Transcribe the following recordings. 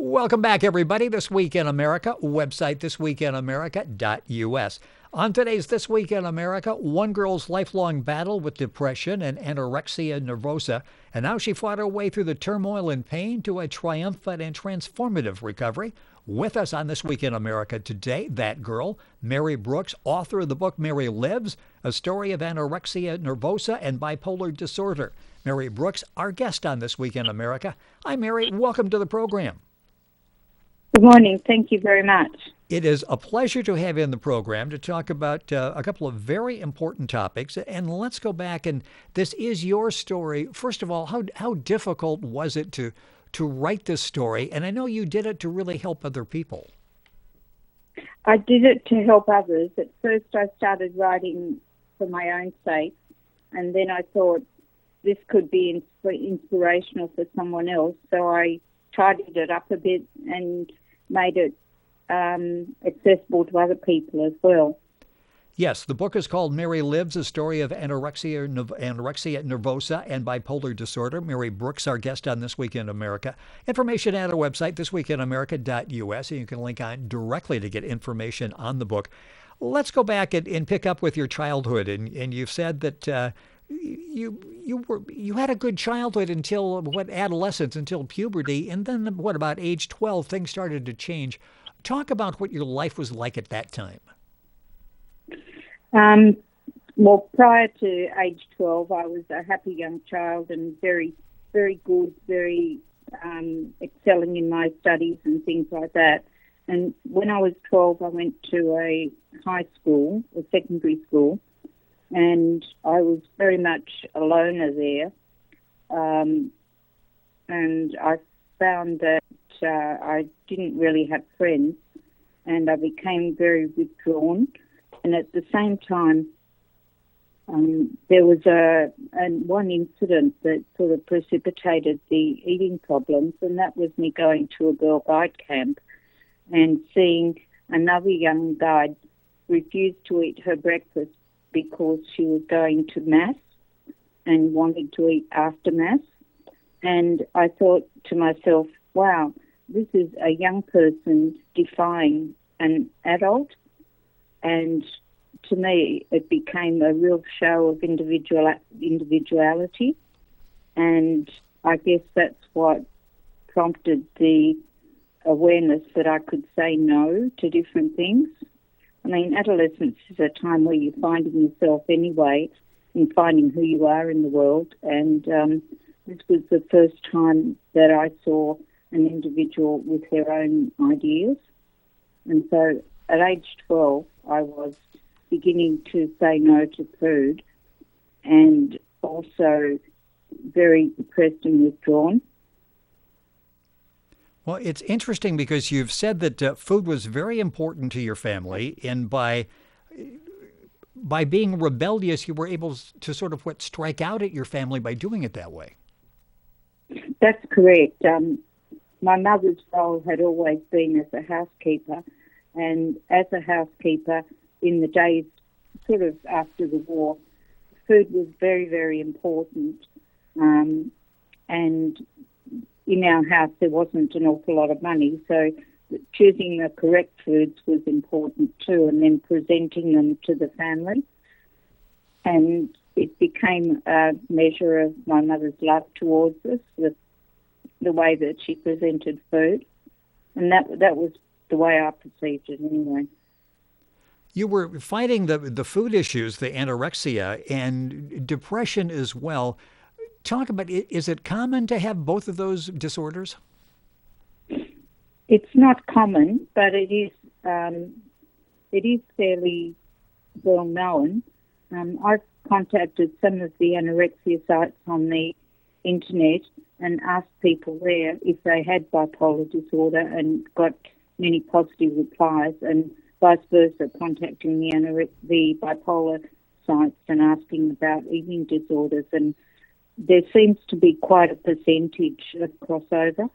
Welcome back, everybody. This Week in America, website thisweekinamerica.us. On today's This Week in America, one girl's lifelong battle with depression and anorexia nervosa, and how she fought her way through the turmoil and pain to a triumphant and transformative recovery. With us on This Week in America today, that girl, Mary Brooks, author of the book Mary Lives, a story of anorexia nervosa and bipolar disorder. Mary Brooks, our guest on This Week in America. Hi, Mary. Welcome to the program. Good morning. Thank you very much. It is a pleasure to have you in the program to talk about a couple of very important topics. And let's go back, and this is your story. First of all, how difficult was it to write this story? And I know you did it to really help other people. I did it to help others. At first I started writing for my own sake, and then I thought this could be inspirational for someone else. So I tidied it up a bit and made it accessible to other people as well. Yes, the book is called Mary Lives, a story of anorexia nervosa and bipolar disorder. Mary Brooks, our guest on This Week in America. Information at our website, thisweekinamerica.us, and you can link on directly to get information on the book. Let's go back and pick up with your childhood. And you've said that you had a good childhood until adolescence, until puberty, and then about age 12 things started to change. Talk about what your life was like at that time. Well, prior to age 12, I was a happy young child and very, very good, very excelling in my studies and things like that. And when I was 12, I went to a high school, a secondary school, and I was very much a loner there. And I found that I didn't really have friends, and I became very withdrawn. And at the same time, there was one incident that sort of precipitated the eating problems, and that was me going to a girl guide camp and seeing another young guide refuse to eat her breakfast because she was going to Mass and wanted to eat after Mass. And I thought to myself, wow, this is a young person defying an adult. And to me, it became a real show of individuality. And I guess that's what prompted the awareness that I could say no to different things. I mean, adolescence is a time where you're finding yourself anyway and finding who you are in the world. And this was the first time that I saw an individual with their own ideas. And so at age 12, I was beginning to say no to food and also very depressed and withdrawn. Well, it's interesting because you've said that food was very important to your family, and by being rebellious, you were able to sort of strike out at your family by doing it that way. That's correct. My mother's role had always been as a housekeeper, and as a housekeeper in the days sort of after the war, food was very, very important. And in our house, there wasn't an awful lot of money, so choosing the correct foods was important too, and then presenting them to the family. And it became a measure of my mother's love towards us, the way that she presented food. And that was the way I perceived it anyway. You were fighting the food issues, the anorexia, and depression as well. Talk about, is it common to have both of those disorders? It's not common, but it is fairly well known. I've contacted some of the anorexia sites on the internet and asked people there if they had bipolar disorder and got many positive replies, and vice versa, contacting the bipolar sites and asking about eating disorders, and there seems to be quite a percentage of crossover.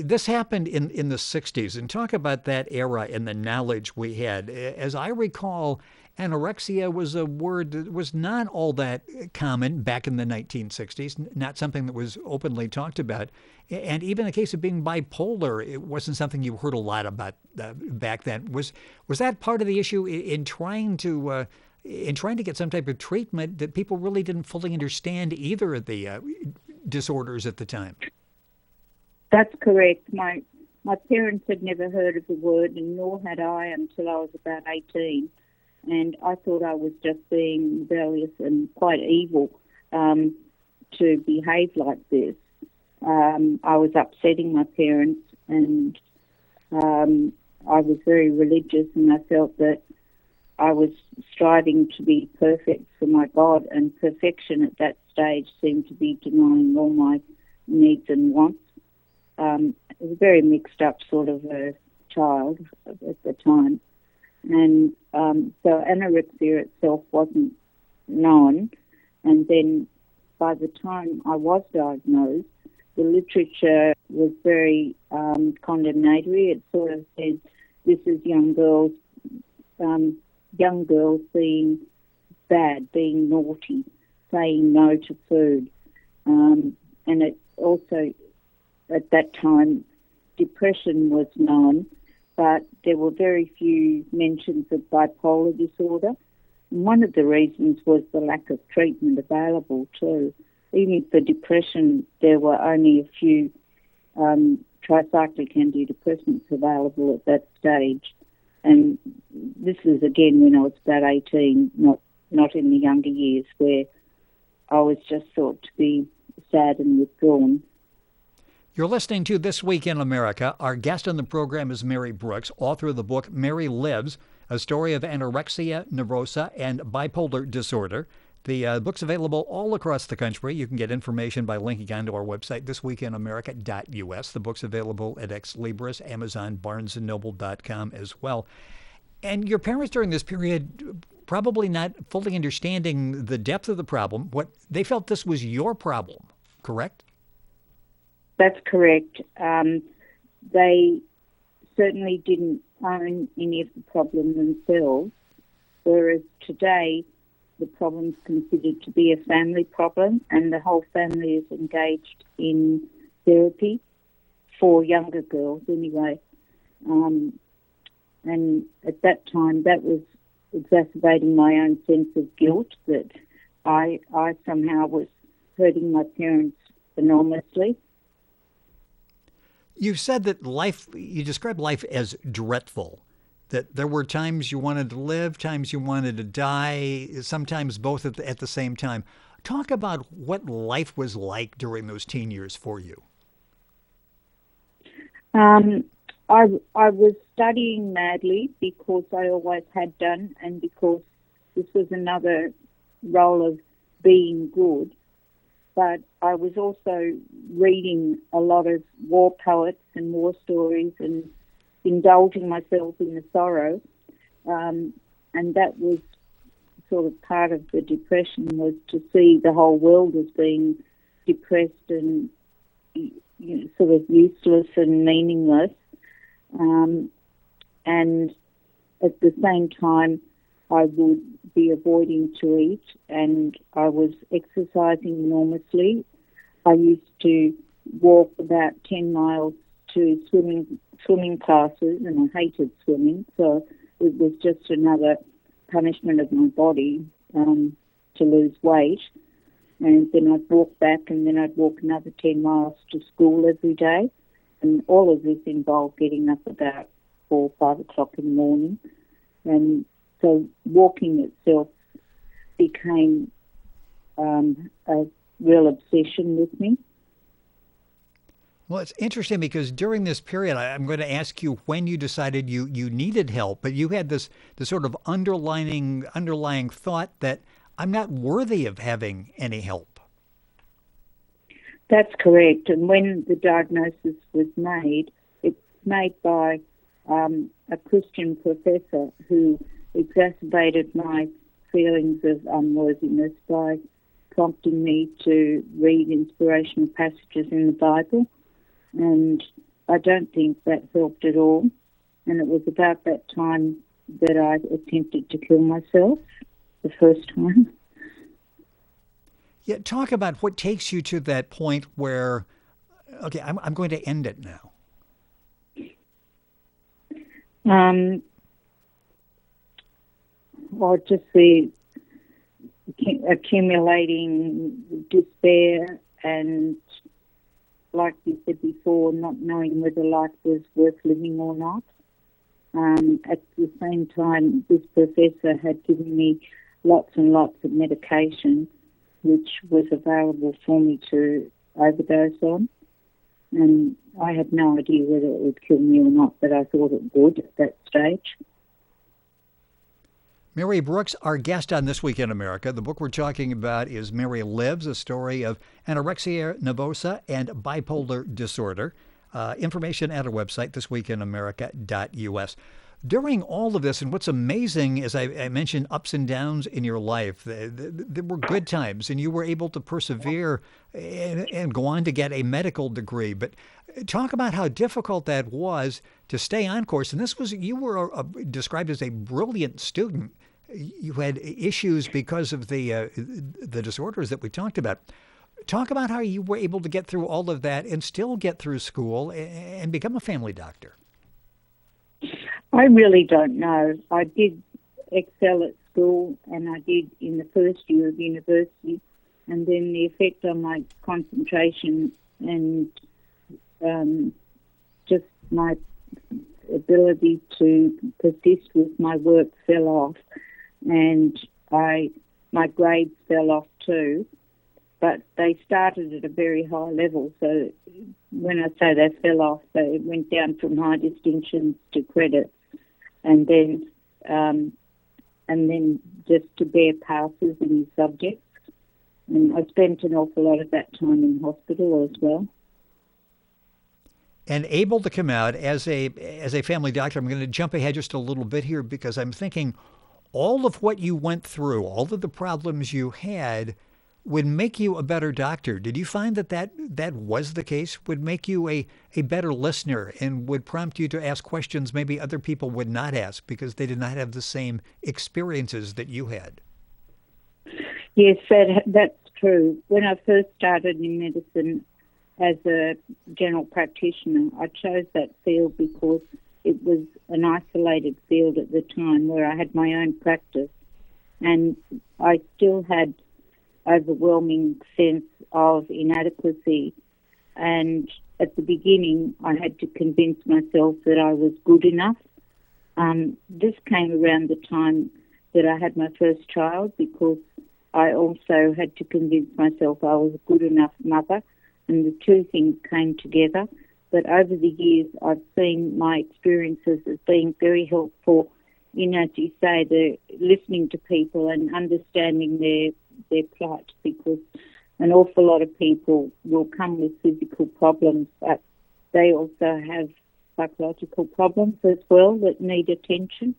This happened in the 60s, and talk about that era and the knowledge we had. As I recall, anorexia was a word that was not all that common back in the 1960s, not something that was openly talked about. And even the case of being bipolar, it wasn't something you heard a lot about back then. Was that part of the issue in trying to get some type of treatment that people really didn't fully understand either of the disorders at the time? That's correct. My parents had never heard of the word, and nor had I until I was about 18. And I thought I was just being rebellious and quite evil to behave like this. I was upsetting my parents, and I was very religious, and I felt that I was striving to be perfect for my God, and perfection at that stage seemed to be denying all my needs and wants. It was a very mixed up sort of a child at the time. And so anorexia itself wasn't known. And then by the time I was diagnosed, the literature was very condemnatory. It sort of said this is young girls being bad, being naughty, saying no to food. And it also, at that time, depression was known, but there were very few mentions of bipolar disorder. And one of the reasons was the lack of treatment available too. Even for depression, there were only a few tricyclic antidepressants available at that stage. And this is, again, when I was about 18, not in the younger years, where I was just thought to be sad and withdrawn. You're listening to This Week in America. Our guest on the program is Mary Brooks, author of the book Mary Lives, a story of anorexia, nervosa, and bipolar disorder. The book's available all across the country. You can get information by linking onto our website, thisweekinamerica.us. The book's available at Ex Libris, Amazon, BarnesandNoble.com as well. And your parents during this period, probably not fully understanding the depth of the problem, they felt this was your problem, correct? That's correct. They certainly didn't own any of the problem themselves, whereas today the problem's considered to be a family problem, and the whole family is engaged in therapy for younger girls anyway. And at that time, that was exacerbating my own sense of guilt that I somehow was hurting my parents enormously. You said that you described life as dreadful, that there were times you wanted to live, times you wanted to die, sometimes both at the same time. Talk about what life was like during those teen years for you. I was studying madly because I always had done, and because this was another role of being good. But I was also reading a lot of war poets and war stories and indulging myself in the sorrow. And that was sort of part of the depression, was to see the whole world as being depressed and sort of useless and meaningless. And at the same time, I would be avoiding to eat, and I was exercising enormously. I used to walk about 10 miles to swimming classes, and I hated swimming, so it was just another punishment of my body to lose weight. And then I'd walk back, and then I'd walk another 10 miles to school every day. And all of this involved getting up about 4 or 5 o'clock in the morning. And so walking itself became a real obsession with me. Well, it's interesting because during this period, I'm going to ask you when you decided you needed help, but you had this sort of underlying thought that I'm not worthy of having any help. That's correct. And when the diagnosis was made, it's made by a Christian professor who exacerbated my feelings of unworthiness by prompting me to read inspirational passages in the Bible. and I don't think that helped at all. And it was about that time that I attempted to kill myself the first time. Yeah, talk about what takes you to that point where, okay, I'm going to end it now. Or just the accumulating despair and, like you said before, not knowing whether life was worth living or not. At the same time, this professor had given me lots and lots of medication, which was available for me to overdose on. And I had no idea whether it would kill me or not, but I thought it would at that stage. Mary Brooks, our guest on This Week in America. The book we're talking about is Mary Lives, a story of anorexia nervosa and bipolar disorder. Information at our website, thisweekinamerica.us. During all of this, and what's amazing, as I mentioned, ups and downs in your life, there were good times, and you were able to persevere and go on to get a medical degree. But talk about how difficult that was to stay on course. And you were described as a brilliant student. You had issues because of the disorders that we talked about. Talk about how you were able to get through all of that and still get through school and become a family doctor. I really don't know. I did excel at school, and I did in the first year of university, and then the effect on my concentration and just my ability to persist with my work fell off, and my grades fell off too. But they started at a very high level, so when I say they fell off, they went down from high distinctions to credit, and then just to bare passes in the subjects. And I spent an awful lot of that time in hospital as well. And able to come out as a family doctor. I'm going to jump ahead just a little bit here because I'm thinking all of what you went through, all of the problems you had, would make you a better doctor. Did you find that was the case? Would make you a better listener and would prompt you to ask questions maybe other people would not ask because they did not have the same experiences that you had? Yes, that's true. When I first started in medicine as a general practitioner, I chose that field because it was an isolated field at the time where I had my own practice, and I still had overwhelming sense of inadequacy. And at the beginning, I had to convince myself that I was good enough. This came around the time that I had my first child because I also had to convince myself I was a good enough mother, and the two things came together. But over the years, I've seen my experiences as being very helpful, as you say, the listening to people and understanding their plight, because an awful lot of people will come with physical problems, but they also have psychological problems as well that need attention.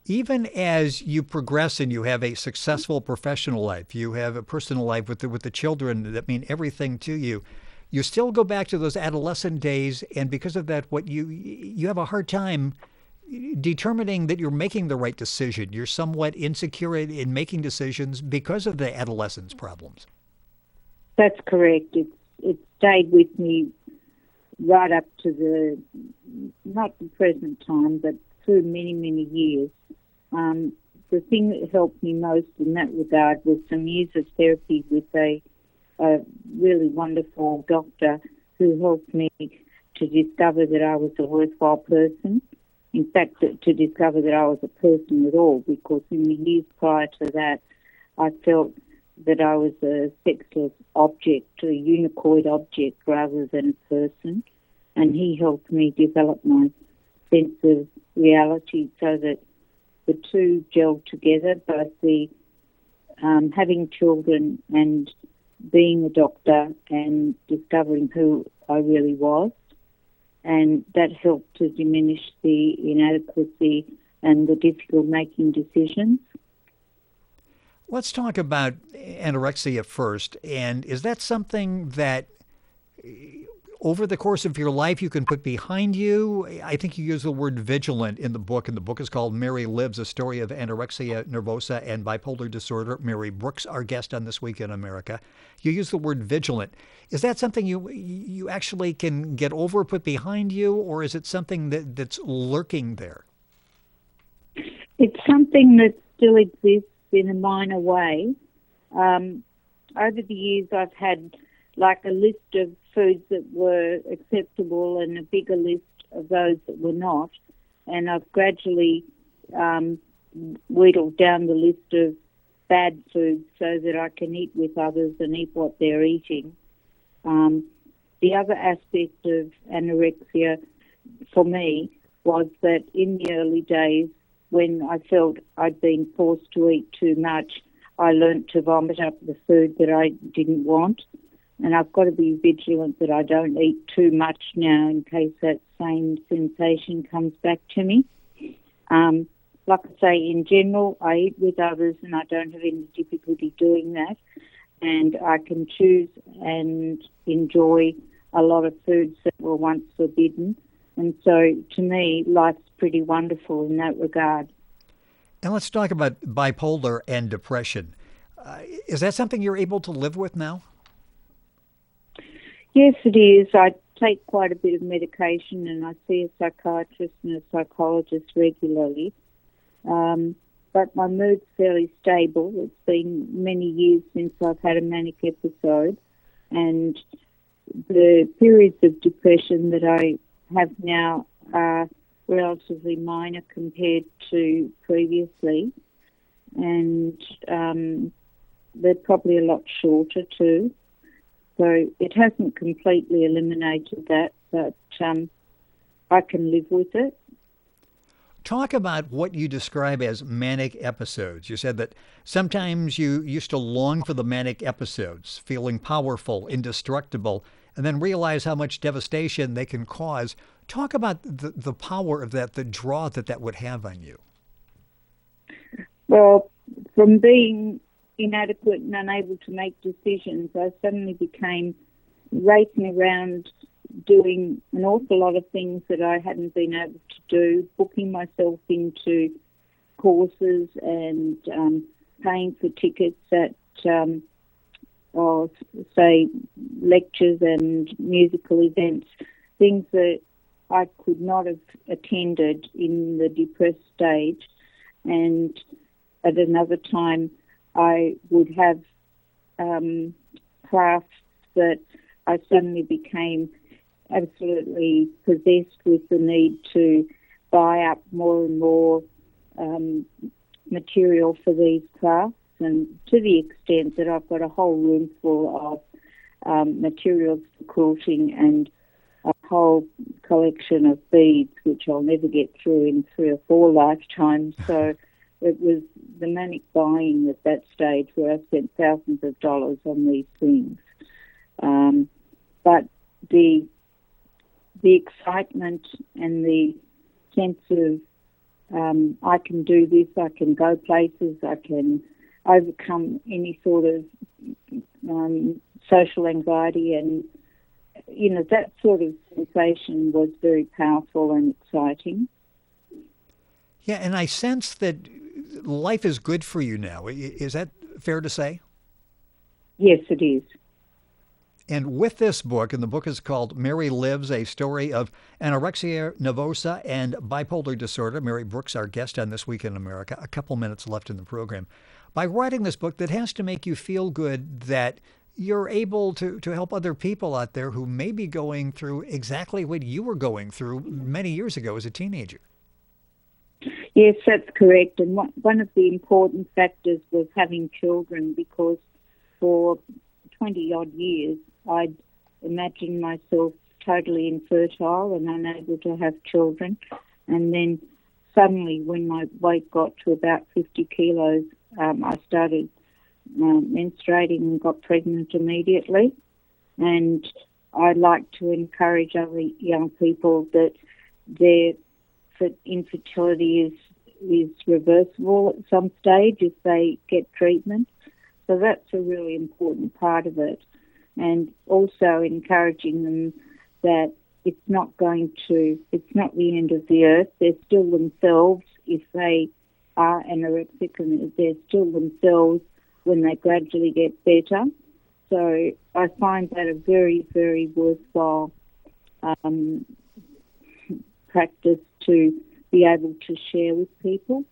Even as you progress and you have a successful professional life, you have a personal life with the children that mean everything to you, you still go back to those adolescent days, and because of that, what you have a hard time determining that you're making the right decision. You're somewhat insecure in making decisions because of the adolescence problems. That's correct. It stayed with me right up to not the present time, but through many, many years. The thing that helped me most in that regard was some years of therapy with a really wonderful doctor who helped me to discover that I was a worthwhile person. In fact, to discover that I was a person at all, because in the years prior to that, I felt that I was a sexless object, a unicoid object rather than a person. And he helped me develop my sense of reality so that the two gelled together, both the having children and being a doctor and discovering who I really was. And that helped to diminish the inadequacy and the difficult making decisions. Let's talk about anorexia first. And is that something that over the course of your life you can put behind you. I think you use the word vigilant in the book, and the book is called Mary Lives, a Story of Anorexia Nervosa and Bipolar Disorder. Mary Brooks, our guest on This Week in America. You use the word vigilant. Is that something you actually can get over, put behind you, or is it something that's lurking there? It's something that still exists in a minor way. Over the years, I've had like a list of foods that were acceptable and a bigger list of those that were not. And I've gradually wheedled down the list of bad foods so that I can eat with others and eat what they're eating. The other aspect of anorexia for me was that in the early days, when I felt I'd been forced to eat too much, I learnt to vomit up the food that I didn't want. And I've got to be vigilant that I don't eat too much now in case that same sensation comes back to me. Like I say, in general, I eat with others and I don't have any difficulty doing that. And I can choose and enjoy a lot of foods that were once forbidden. And so, to me, life's pretty wonderful in that regard. And let's talk about bipolar and depression. Is that something you're able to live with now? Yes, it is. I take quite a bit of medication and I see a psychiatrist and a psychologist regularly. But my mood's fairly stable. It's been many years since I've had a manic episode. And the periods of depression that I have now are relatively minor compared to previously. And they're probably a lot shorter too. So it hasn't completely eliminated that, but I can live with it. Talk about what you describe as manic episodes. You said that sometimes you used to long for the manic episodes, feeling powerful, indestructible, and then realize how much devastation they can cause. Talk about the power of that, the draw that would have on you. Well, from being inadequate and unable to make decisions, I suddenly became racing around doing an awful lot of things that I hadn't been able to do, booking myself into courses and paying for tickets at, or say, lectures and musical events, things that I could not have attended in the depressed stage. And at another time, I would have crafts that I suddenly became absolutely possessed with the need to buy up more and more material for these crafts, and to the extent that I've got a whole room full of materials for quilting and a whole collection of beads, which I'll never get through in 3 or 4 lifetimes. So it was the manic buying at that stage where I spent thousands of dollars on these things. But the excitement and the sense of I can do this, I can go places, I can overcome any sort of social anxiety, and that sort of sensation was very powerful and exciting. Yeah, and I sense that life is good for you now. Is that fair to say? Yes, it is. And with this book, and the book is called Mary Lives, a Story of Anorexia Nervosa and Bipolar Disorder. Mary Brooks, our guest on This Week in America. A couple minutes left in the program. By writing this book, that has to make you feel good that you're able to help other people out there who may be going through exactly what you were going through many years ago as a teenager. Yes, that's correct. And one of the important factors was having children, because for 20-odd years, I'd imagined myself totally infertile and unable to have children. And then suddenly, when my weight got to about 50 kilos, I started menstruating and got pregnant immediately. And I'd like to encourage other young people that their infertility is reversible at some stage if they get treatment. So that's a really important part of it. And also encouraging them that it's not the end of the earth. They're still themselves if they are anorexic, and they're still themselves when they gradually get better. So I find that a very, very worthwhile practice to be able to share with people.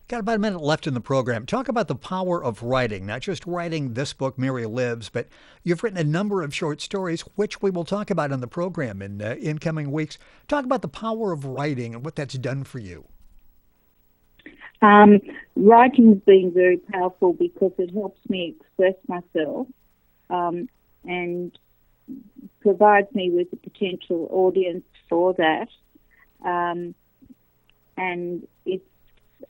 Got about a minute left in the program. Talk about the power of writing, not just writing this book, Mary Lives, but you've written a number of short stories, which we will talk about in the program in incoming weeks. Talk about the power of writing and what that's done for you. Writing's been very powerful because it helps me express myself and provides me with a potential audience for that. And it's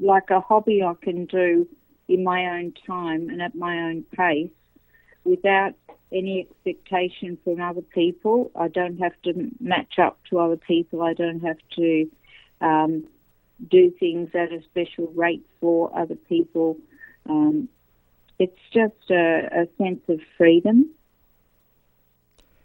like a hobby I can do in my own time and at my own pace without any expectation from other people. I don't have to match up to other people. I don't have to do things at a special rate for other people. It's just a sense of freedom.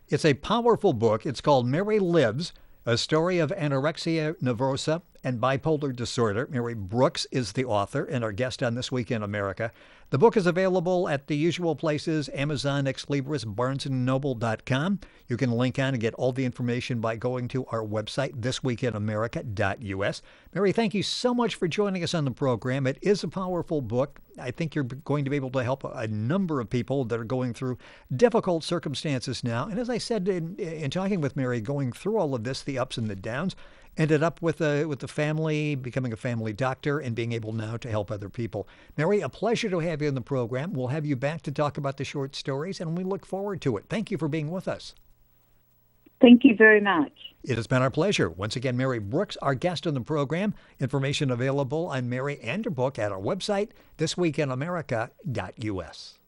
It's a powerful book. It's called Mary Lives, a story of anorexia nervosa and bipolar disorder. Mary Brooks is the author and our guest on This Week in America. The book is available at the usual places: Amazon, Ex Libris, BarnesandNoble.com. You can link on and get all the information by going to our website, thisweekinamerica.us. Mary, thank you so much for joining us on the program. It is a powerful book. I think you're going to be able to help a number of people that are going through difficult circumstances now. And as I said in talking with Mary, going through all of this, the ups and the downs, ended up with the family, becoming a family doctor, and being able now to help other people. Mary, a pleasure to have you in the program. We'll have you back to talk about the short stories, and we look forward to it. Thank you for being with us. Thank you very much. It has been our pleasure. Once again, Mary Brooks, our guest on the program. Information available on Mary and her book at our website, thisweekinamerica.us.